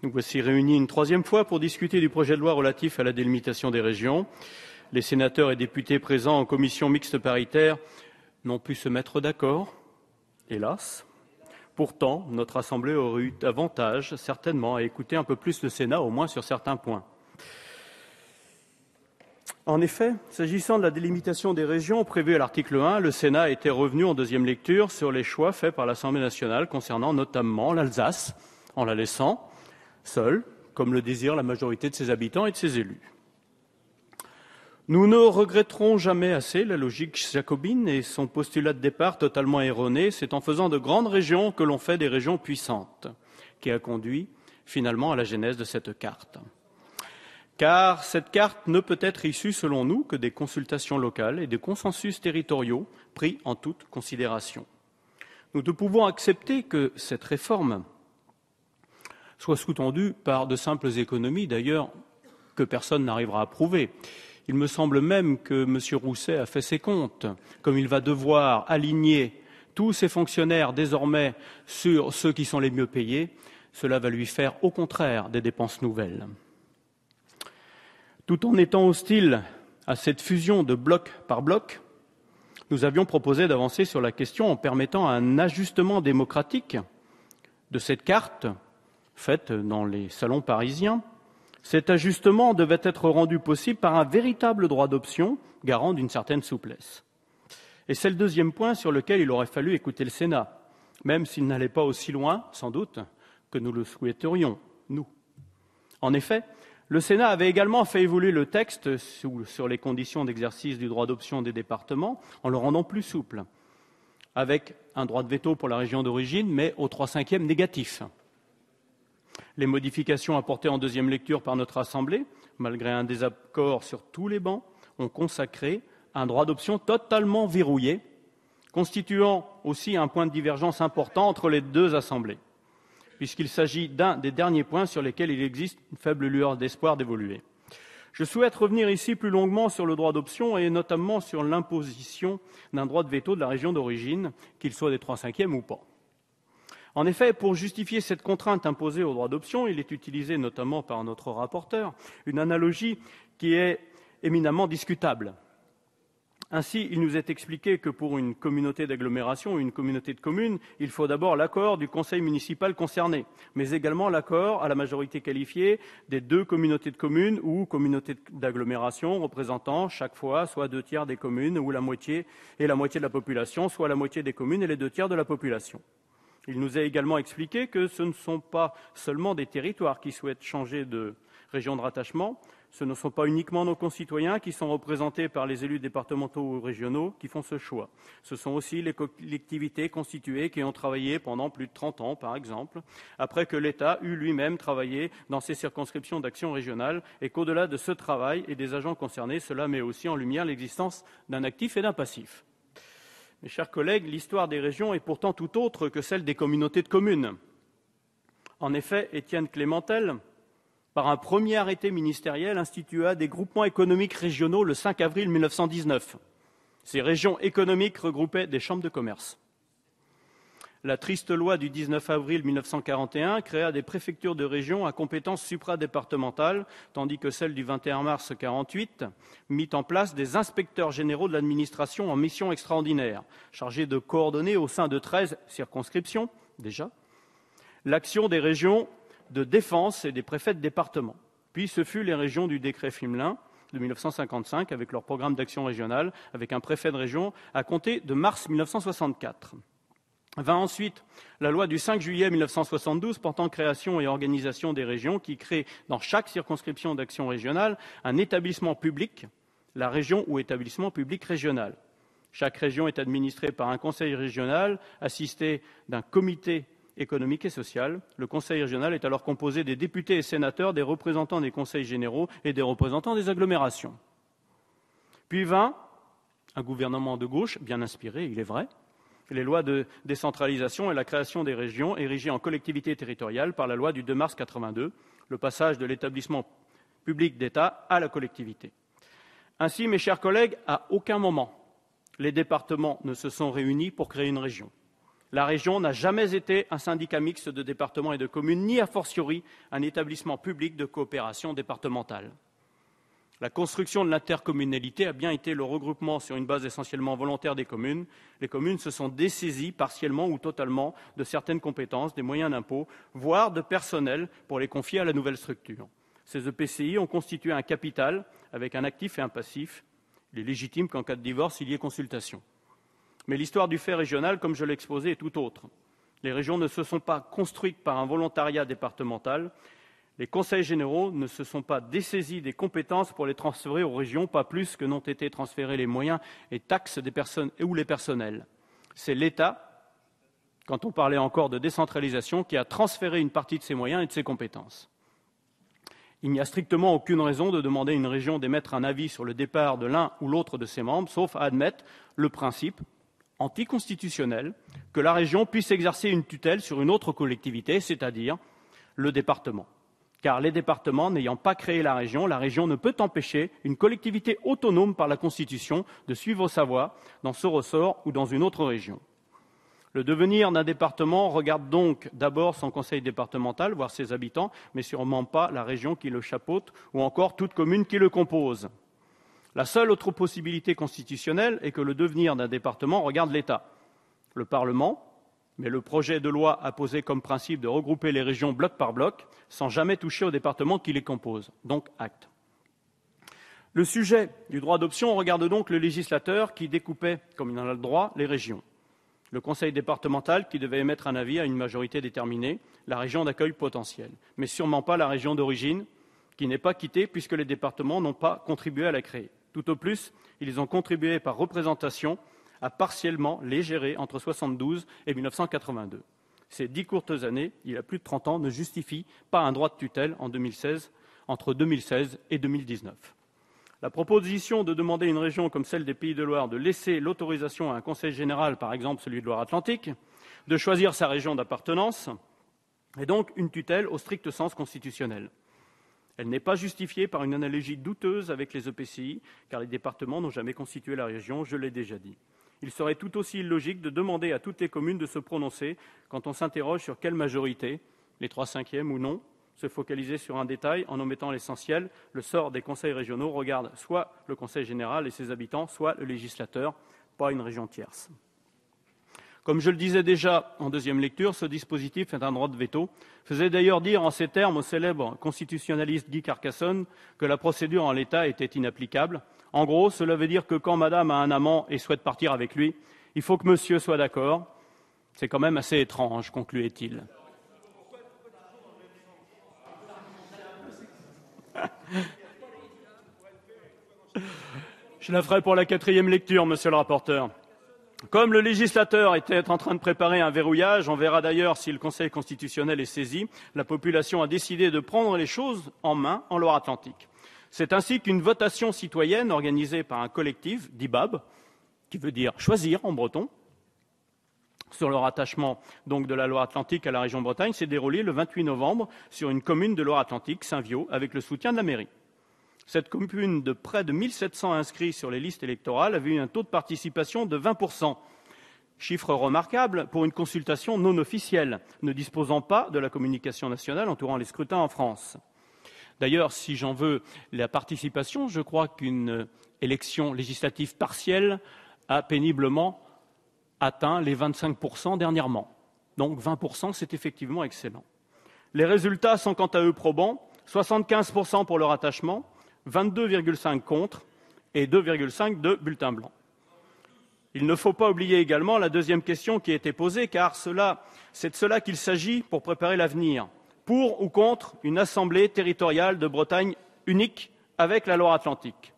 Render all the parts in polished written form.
Nous voici réunis une troisième fois pour discuter du projet de loi relatif à la délimitation des régions. Les sénateurs et députés présents en commission mixte paritaire n'ont pu se mettre d'accord, hélas. Pourtant, notre Assemblée aurait eu avantage, certainement, à écouter un peu plus le Sénat, au moins sur certains points. En effet, s'agissant de la délimitation des régions prévue à l'article 1, le Sénat était revenu en deuxième lecture sur les choix faits par l'Assemblée nationale concernant notamment l'Alsace, en la laissant seule, comme le désire la majorité de ses habitants et de ses élus. Nous ne regretterons jamais assez la logique jacobine et son postulat de départ totalement erroné. C'est en faisant de grandes régions que l'on fait des régions puissantes, qui a conduit finalement à la genèse de cette carte. Car cette carte ne peut être issue, selon nous, que des consultations locales et des consensus territoriaux pris en toute considération. Nous ne pouvons accepter que cette réforme soit sous-tendue par de simples économies, d'ailleurs, que personne n'arrivera à prouver. Il me semble même que M. Rousset a fait ses comptes, comme il va devoir aligner tous ses fonctionnaires désormais sur ceux qui sont les mieux payés. Cela va lui faire, au contraire, des dépenses nouvelles. Tout en étant hostile à cette fusion de bloc par bloc, nous avions proposé d'avancer sur la question en permettant un ajustement démocratique de cette carte faite dans les salons parisiens. Cet ajustement devait être rendu possible par un véritable droit d'option, garant d'une certaine souplesse. Et c'est le deuxième point sur lequel il aurait fallu écouter le Sénat, même s'il n'allait pas aussi loin, sans doute, que nous le souhaiterions, nous. En effet, le Sénat avait également fait évoluer le texte sur les conditions d'exercice du droit d'option des départements, en le rendant plus souple, avec un droit de veto pour la région d'origine, mais au 3/5 négatif. Les modifications apportées en deuxième lecture par notre Assemblée, malgré un désaccord sur tous les bancs, ont consacré un droit d'option totalement verrouillé, constituant aussi un point de divergence important entre les deux assemblées, puisqu'il s'agit d'un des derniers points sur lesquels il existe une faible lueur d'espoir d'évoluer. Je souhaite revenir ici plus longuement sur le droit d'option et notamment sur l'imposition d'un droit de veto de la région d'origine, qu'il soit des 3/5 ou pas. En effet, pour justifier cette contrainte imposée au droit d'option, il est utilisé notamment par notre rapporteur une analogie qui est éminemment discutable. Ainsi, il nous est expliqué que pour une communauté d'agglomération ou une communauté de communes, il faut d'abord l'accord du conseil municipal concerné, mais également l'accord à la majorité qualifiée des deux communautés de communes ou communautés d'agglomération représentant chaque fois soit 2/3 des communes ou la moitié de la population, soit la moitié des communes et les 2/3 de la population. Il nous a également expliqué que ce ne sont pas seulement des territoires qui souhaitent changer de région de rattachement, ce ne sont pas uniquement nos concitoyens qui sont représentés par les élus départementaux ou régionaux qui font ce choix. Ce sont aussi les collectivités constituées qui ont travaillé pendant plus de 30 ans, par exemple, après que l'État eut lui-même travaillé dans ses circonscriptions d'action régionale et qu'au-delà de ce travail et des agents concernés, cela met aussi en lumière l'existence d'un actif et d'un passif. Mes chers collègues, l'histoire des régions est pourtant tout autre que celle des communautés de communes. En effet, Étienne Clémentel, par un premier arrêté ministériel, institua des groupements économiques régionaux le 5 avril 1919. Ces régions économiques regroupaient des chambres de commerce. La triste loi du 19 avril 1941 créa des préfectures de région à compétence supradépartementale, tandis que celle du 21 mars 1948 mit en place des inspecteurs généraux de l'administration en mission extraordinaire, chargés de coordonner au sein de 13 circonscriptions, déjà, l'action des régions de défense et des préfets de département. Puis ce fut les régions du décret Fimelin de 1955, avec leur programme d'action régionale, avec un préfet de région, à compter de mars 1964. Vint ensuite la loi du 5 juillet 1972 portant création et organisation des régions qui crée dans chaque circonscription d'action régionale un établissement public, la région ou établissement public régional. Chaque région est administrée par un conseil régional assisté d'un comité économique et social. Le conseil régional est alors composé des députés et sénateurs, des représentants des conseils généraux et des représentants des agglomérations. Puis vint un gouvernement de gauche, bien inspiré, il est vrai, les lois de décentralisation et la création des régions érigées en collectivités territoriales par la loi du 2 mars 1982, le passage de l'établissement public d'État à la collectivité. Ainsi, mes chers collègues, à aucun moment, les départements ne se sont réunis pour créer une région. La région n'a jamais été un syndicat mixte de départements et de communes, ni a fortiori un établissement public de coopération départementale. La construction de l'intercommunalité a bien été le regroupement sur une base essentiellement volontaire des communes. Les communes se sont dessaisies partiellement ou totalement de certaines compétences, des moyens d'impôt, voire de personnel pour les confier à la nouvelle structure. Ces EPCI ont constitué un capital avec un actif et un passif. Il est légitime qu'en cas de divorce, il y ait consultation. Mais l'histoire du fait régional, comme je l'ai exposé, est tout autre. Les régions ne se sont pas construites par un volontariat départemental. Les conseils généraux ne se sont pas dessaisis des compétences pour les transférer aux régions, pas plus que n'ont été transférés les moyens et taxes des personnes ou les personnels. C'est l'État, quand on parlait encore de décentralisation, qui a transféré une partie de ses moyens et de ses compétences. Il n'y a strictement aucune raison de demander à une région d'émettre un avis sur le départ de l'un ou l'autre de ses membres, sauf à admettre le principe anticonstitutionnel que la région puisse exercer une tutelle sur une autre collectivité, c'est-à-dire le département. Car les départements n'ayant pas créé la région ne peut empêcher une collectivité autonome par la Constitution de suivre sa voie dans ce ressort ou dans une autre région. Le devenir d'un département regarde donc d'abord son conseil départemental, voire ses habitants, mais sûrement pas la région qui le chapeaute ou encore toute commune qui le compose. La seule autre possibilité constitutionnelle est que le devenir d'un département regarde l'État, le Parlement, mais le projet de loi a posé comme principe de regrouper les régions bloc par bloc, sans jamais toucher aux départements qui les composent. Donc, acte. Le sujet du droit d'option regarde donc le législateur qui découpait, comme il en a le droit, les régions. Le conseil départemental qui devait émettre un avis à une majorité déterminée, la région d'accueil potentiel, mais sûrement pas la région d'origine, qui n'est pas quittée puisque les départements n'ont pas contribué à la créer. Tout au plus, ils ont contribué par représentation à partiellement les gérer entre 1972 et 1982. Ces 10 courtes années, il y a plus de 30 ans, ne justifient pas un droit de tutelle entre 2016 et 2019. La proposition de demander à une région comme celle des Pays de Loire de laisser l'autorisation à un conseil général, par exemple celui de Loire-Atlantique, de choisir sa région d'appartenance, est donc une tutelle au strict sens constitutionnel. Elle n'est pas justifiée par une analogie douteuse avec les EPCI, car les départements n'ont jamais constitué la région, je l'ai déjà dit. Il serait tout aussi illogique de demander à toutes les communes de se prononcer quand on s'interroge sur quelle majorité, les 3/5 ou non, se focaliser sur un détail en omettant l'essentiel. Le sort des conseils régionaux regarde soit le conseil général et ses habitants, soit le législateur, pas une région tierce. Comme je le disais déjà en deuxième lecture, ce dispositif est un droit de veto. Faisait d'ailleurs dire en ces termes au célèbre constitutionnaliste Guy Carcassonne que la procédure en l'état était inapplicable. En gros, cela veut dire que quand madame a un amant et souhaite partir avec lui, il faut que monsieur soit d'accord. C'est quand même assez étrange, concluait-il. Je la ferai pour la 4e lecture, monsieur le rapporteur. Comme le législateur était en train de préparer un verrouillage, on verra d'ailleurs si le Conseil constitutionnel est saisi, la population a décidé de prendre les choses en main en Loire-Atlantique. C'est ainsi qu'une votation citoyenne organisée par un collectif, d'IBAB, qui veut dire choisir en breton, sur le rattachement donc de la Loire-Atlantique à la région Bretagne, s'est déroulée le 28 novembre sur une commune de Loire-Atlantique, Saint-Viaud, avec le soutien de la mairie. Cette commune de près de 1700 inscrits sur les listes électorales avait eu un taux de participation de 20%. Chiffre remarquable pour une consultation non officielle, ne disposant pas de la communication nationale entourant les scrutins en France. D'ailleurs, si j'en veux la participation, je crois qu'une élection législative partielle a péniblement atteint les 25% dernièrement. Donc 20%, c'est effectivement excellent. Les résultats sont quant à eux probants, 75% pour le rattachement, 22,5 contre et 2,5 de bulletins blancs. Il ne faut pas oublier également la deuxième question qui a été posée, car c'est de cela qu'il s'agit pour préparer l'avenir. Pour ou contre une assemblée territoriale de Bretagne unique avec la Loire-Atlantique.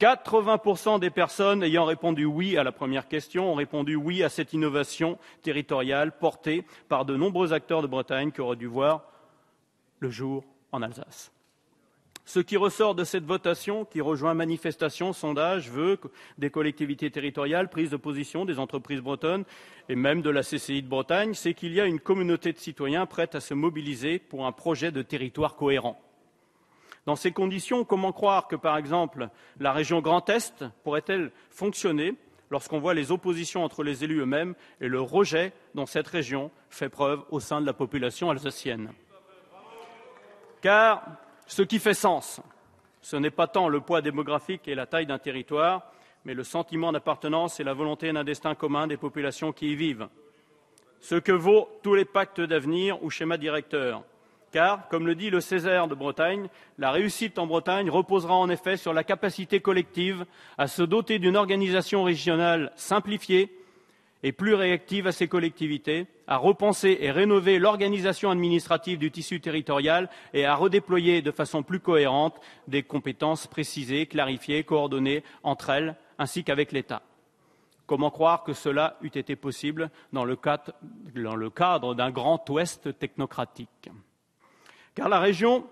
80% des personnes ayant répondu oui à la première question ont répondu oui à cette innovation territoriale portée par de nombreux acteurs de Bretagne qui auraient dû voir le jour en Alsace. Ce qui ressort de cette votation, qui rejoint manifestation, sondage, vœux des collectivités territoriales, prise de position des entreprises bretonnes et même de la CCI de Bretagne, c'est qu'il y a une communauté de citoyens prête à se mobiliser pour un projet de territoire cohérent. Dans ces conditions, comment croire que, par exemple, la région Grand Est pourrait-elle fonctionner lorsqu'on voit les oppositions entre les élus eux-mêmes et le rejet dont cette région fait preuve au sein de la population alsacienne. Car ce qui fait sens, ce n'est pas tant le poids démographique et la taille d'un territoire, mais le sentiment d'appartenance et la volonté d'un destin commun des populations qui y vivent. Ce que vaut tous les pactes d'avenir ou schémas directeurs. Car, comme le dit le Césaire de Bretagne, la réussite en Bretagne reposera en effet sur la capacité collective à se doter d'une organisation régionale simplifiée et plus réactive à ces collectivités, à repenser et rénover l'organisation administrative du tissu territorial et à redéployer de façon plus cohérente des compétences précisées, clarifiées, coordonnées entre elles, ainsi qu'avec l'État. Comment croire que cela eût été possible dans le cadre d'un Grand Ouest technocratique ? Car la région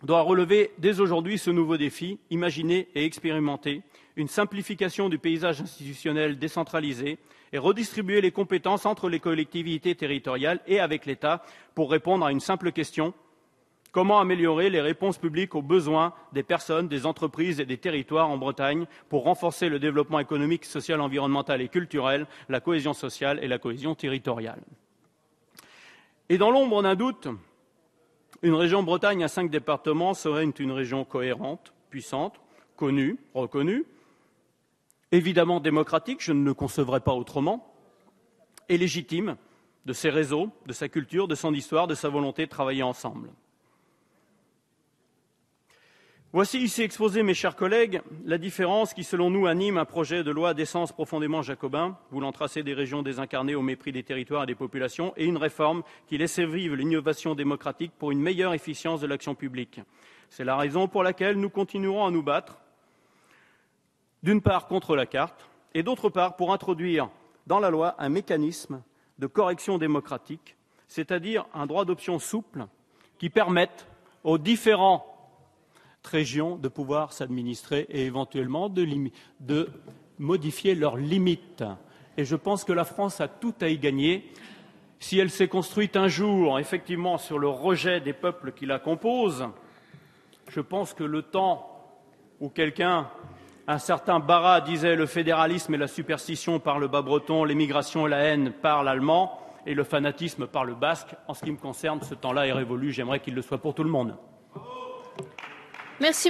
doit relever dès aujourd'hui ce nouveau défi, imaginer et expérimenter une simplification du paysage institutionnel décentralisé et redistribuer les compétences entre les collectivités territoriales et avec l'État pour répondre à une simple question: comment améliorer les réponses publiques aux besoins des personnes, des entreprises et des territoires en Bretagne pour renforcer le développement économique, social, environnemental et culturel, la cohésion sociale et la cohésion territoriale. Et dans l'ombre d'un doute, une région Bretagne à 5 départements serait une région cohérente, puissante, connue, reconnue, évidemment démocratique, je ne le concevrais pas autrement, et légitime de ses réseaux, de sa culture, de son histoire, de sa volonté de travailler ensemble. Voici ici exposée, mes chers collègues, la différence qui, selon nous, anime un projet de loi d'essence profondément jacobin, voulant tracer des régions désincarnées au mépris des territoires et des populations, et une réforme qui laissait vivre l'innovation démocratique pour une meilleure efficience de l'action publique. C'est la raison pour laquelle nous continuerons à nous battre, d'une part contre la carte, et d'autre part pour introduire dans la loi un mécanisme de correction démocratique, c'est-à-dire un droit d'option souple qui permette aux différentes régions de pouvoir s'administrer et éventuellement de modifier leurs limites. Et je pense que la France a tout à y gagner. Si elle s'est construite un jour, effectivement, sur le rejet des peuples qui la composent, je pense que le temps où un certain Barra disait « le fédéralisme et la superstition par le bas breton, l'émigration et la haine par l'allemand, et le fanatisme par le basque », en ce qui me concerne, ce temps-là est révolu. J'aimerais qu'il le soit pour tout le monde. Merci.